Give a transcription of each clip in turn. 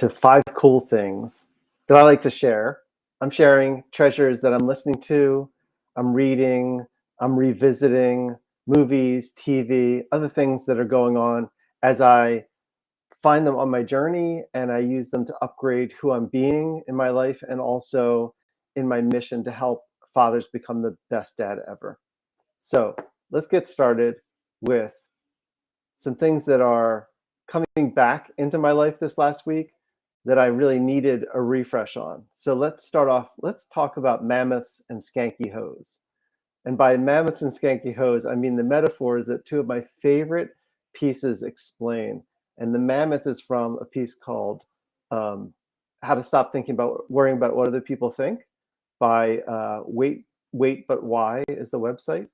to 5 cool things that I like to share. I'm sharing treasures that I'm listening to, I'm reading, I'm revisiting movies, TV, other things that are going on as I find them on my journey, and I use them to upgrade who I'm being in my life and also in my mission to help fathers become the best dad ever. So let's get started with some things that are coming back into my life this last week that I really needed a refresh on. So let's start off, let's talk about mammoths and skanky hoes. And by mammoths and skanky hoes, I mean the metaphors that two of my favorite pieces explain. And the mammoth is from a piece called How to Stop Thinking About Worrying About What Other People Think by Wait But Why is the website.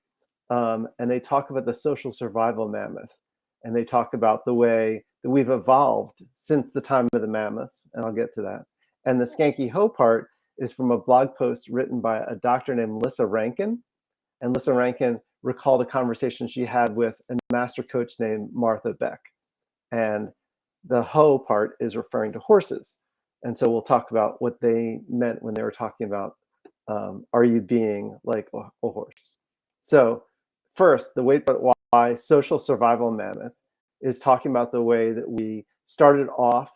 And they talk about the social survival mammoth. And they talk about the way that we've evolved since the time of the mammoths. And I'll get to that. And the skanky hoe part is from a blog post written by a doctor named Lissa Rankin. And Lissa Rankin recalled a conversation she had with a master coach named Martha Beck. And the hoe part is referring to horses. And so we'll talk about what they meant when they were talking about, are you being like a horse? So first, the Wait But Why social survival mammoth is talking about the way that we started off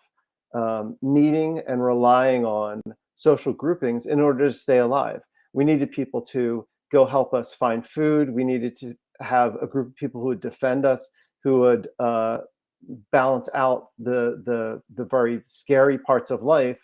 needing and relying on social groupings in order to stay alive. We needed people to go help us find food. We needed to have a group of people who would defend us, who would balance out the very scary parts of life.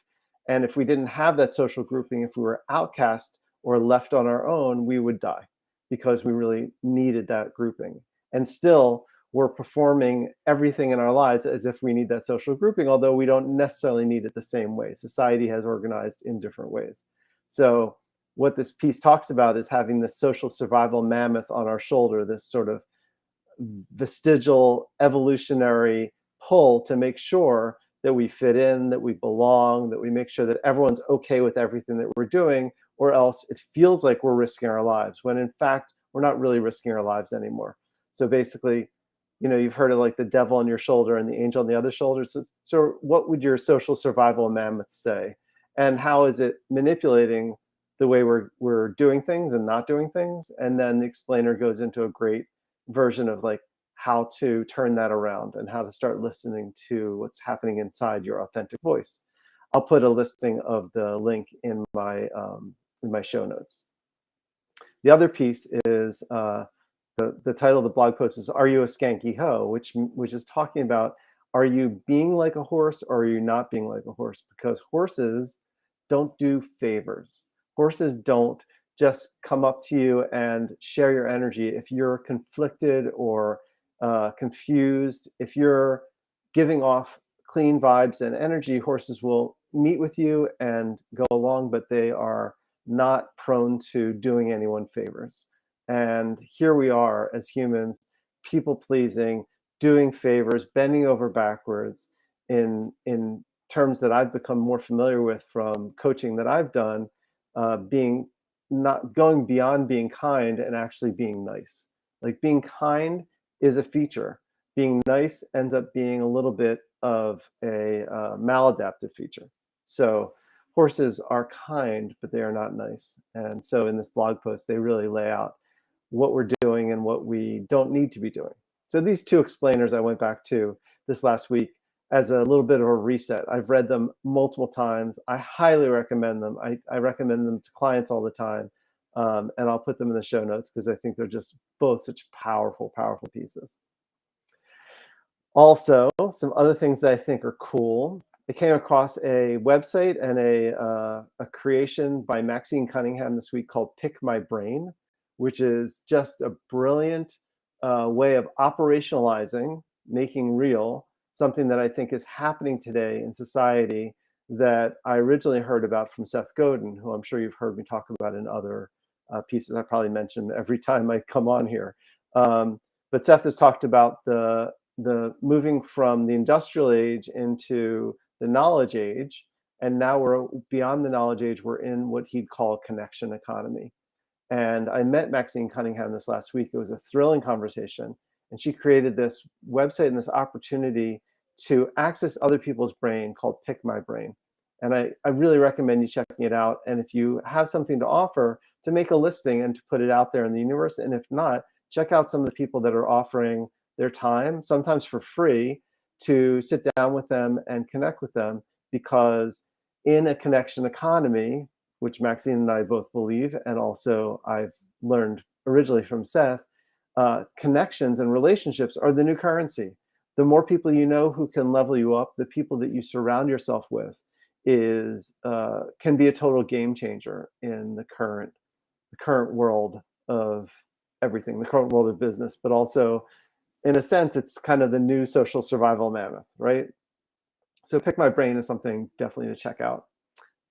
And if we didn't have that social grouping, if we were outcast or left on our own, we would die because we really needed that grouping. And still, we're performing everything in our lives as if we need that social grouping, although we don't necessarily need it the same way. Society has organized in different ways. So what this piece talks about is having this social survival mammoth on our shoulder, this sort of vestigial evolutionary pull to make sure that we fit in, that we belong, that we make sure that everyone's okay with everything that we're doing, or else it feels like we're risking our lives, when in fact, we're not really risking our lives anymore. So basically, you've heard of like the devil on your shoulder and the angel on the other shoulder. So what would your social survival mammoth say? And how is it manipulating the way we're doing things and not doing things? And then the explainer goes into a great version of like how to turn that around and how to start listening to what's happening inside your authentic voice. I'll put a listing of the link in my show notes. The other piece is the title of the blog post is "Are You a Skanky Hoe?" which is talking about, are you being like a horse or are you not being like a horse? Because horses don't do favors. Horses don't just come up to you and share your energy. If you're conflicted or confused, if you're giving off clean vibes and energy, horses will meet with you and go along, but they are not prone to doing anyone favors. And here we are as humans, people pleasing, doing favors, bending over backwards in terms that I've become more familiar with from coaching that I've done, being not going beyond being kind and actually being nice. Like being kind is a feature. Being nice ends up being a little bit of a maladaptive feature. So horses are kind, but they are not nice. And so in this blog post, they really lay out what we're doing and what we don't need to be doing. So these two explainers I went back to this last week as a little bit of a reset. I've read them multiple times. I highly recommend them. I recommend them to clients all the time. And I'll put them in the show notes because I think they're just both such powerful, powerful pieces. Also, some other things that I think are cool. I came across a website and a creation by Maxine Cunningham this week called Pick My Brain, which is just a brilliant way of operationalizing, making real, something that I think is happening today in society that I originally heard about from Seth Godin, who I'm sure you've heard me talk about in other pieces I probably mention every time I come on here. But Seth has talked about the moving from the industrial age into the knowledge age, and now we're beyond the knowledge age. We're in what he'd call a connection economy. And I met Maxine Cunningham this last week. It was a thrilling conversation, and she created this website and this opportunity to access other people's brain called Pick My Brain. And I really recommend you checking it out. And if you have something to offer, to make a listing and to put it out there in the universe. And if not, check out some of the people that are offering their time, sometimes for free, to sit down with them and connect with them. Because in a connection economy, which Maxine and I both believe, and also I've learned originally from Seth, connections and relationships are the new currency. The more people you know who can level you up, the people that you surround yourself with is can be a total game changer in the current world of everything, the current world of business, but also in a sense, it's kind of the new social survival mammoth, right? So Pick My Brain is something definitely to check out.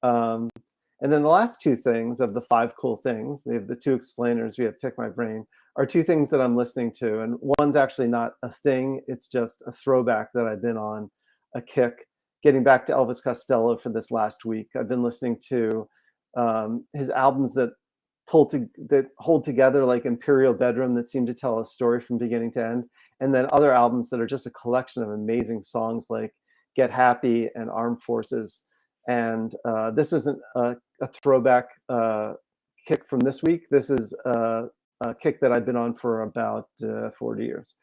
And then the last two things of the 5 cool things, they have the 2 explainers, we have Pick My Brain, are 2 things that I'm listening to. And one's actually not a thing, it's just a throwback that I've been on a kick. Getting back to Elvis Costello for this last week, I've been listening to his albums that hold together like Imperial Bedroom, that seem to tell a story from beginning to end. And then other albums that are just a collection of amazing songs like Get Happy and Armed Forces. And this isn't a throwback kick from this week. This is a kick that I've been on for about 40 years,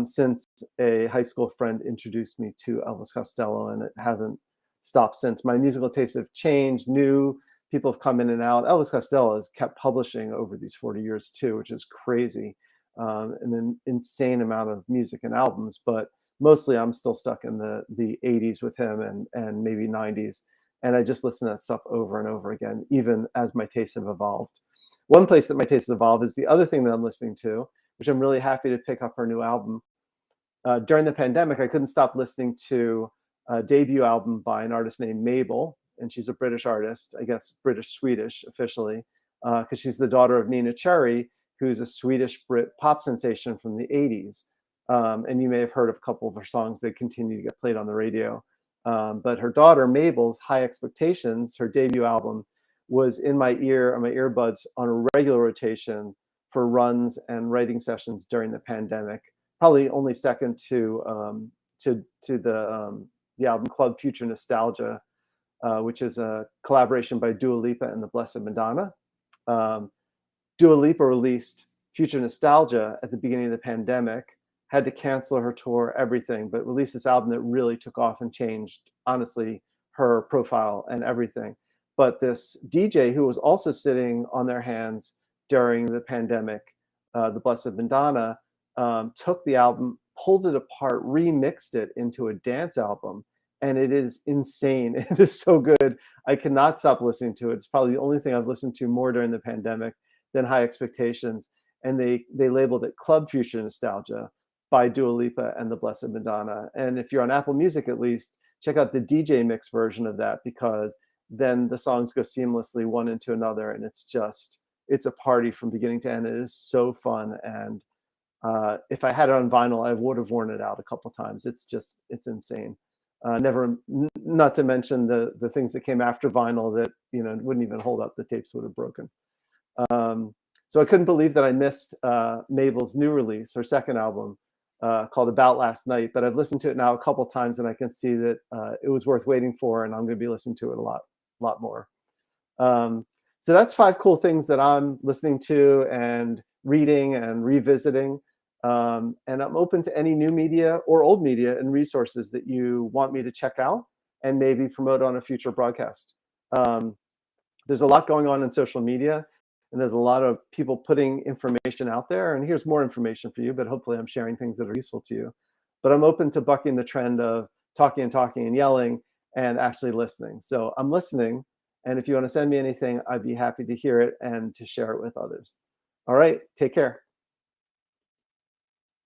since a high school friend introduced me to Elvis Costello, and it hasn't stopped since. My musical tastes have changed. New people have come in and out. Elvis Costello has kept publishing over these 40 years too, which is crazy. An insane amount of music and albums, but mostly I'm still stuck in the 80s with him and maybe 90s. And I just listen to that stuff over and over again, even as my tastes have evolved. One place that my tastes evolved is the other thing that I'm listening to, which I'm really happy to pick up her new album. During the pandemic, I couldn't stop listening to a debut album by an artist named Mabel, and she's a British artist, I guess British-Swedish officially, because she's the daughter of Nina Cherry, who's a Swedish Brit pop sensation from the 80s. And you may have heard of a couple of her songs that continue to get played on the radio. But her daughter, Mabel's High Expectations, her debut album, was in my ear, on my earbuds, on a regular rotation for runs and writing sessions during the pandemic. Probably only second to the album Club Future Nostalgia, which is a collaboration by Dua Lipa and the Blessed Madonna. Dua Lipa released Future Nostalgia at the beginning of the pandemic, had to cancel her tour, everything, but released this album that really took off and changed, honestly, her profile and everything. But this DJ who was also sitting on their hands during the pandemic, the Blessed Madonna, took the album, pulled it apart, remixed it into a dance album, and it is insane. It is so good. I cannot stop listening to it. It's probably the only thing I've listened to more during the pandemic than High Expectations. And they labeled it Club Future Nostalgia by Dua Lipa and the Blessed Madonna. And if you're on Apple Music, at least, check out the DJ mix version of that, because then the songs go seamlessly one into another, and it's a party from beginning to end. It is so fun. And if I had it on vinyl, I would have worn it out a couple times. It's insane. Not to mention the things that came after vinyl that wouldn't even hold up. The tapes would have broken. So I couldn't believe that I missed Mabel's new release, her second album, called About Last Night. But I've listened to it now a couple times, and I can see that it was worth waiting for, and I'm going to be listening to it a lot more. So that's 5 cool things that I'm listening to and reading and revisiting. And I'm open to any new media or old media and resources that you want me to check out and maybe promote on a future broadcast. There's a lot going on in social media, and there's a lot of people putting information out there. And here's more information for you, but hopefully I'm sharing things that are useful to you. But I'm open to bucking the trend of talking and yelling and actually listening. So I'm listening. And if you want to send me anything, I'd be happy to hear it and to share it with others. All right, take care.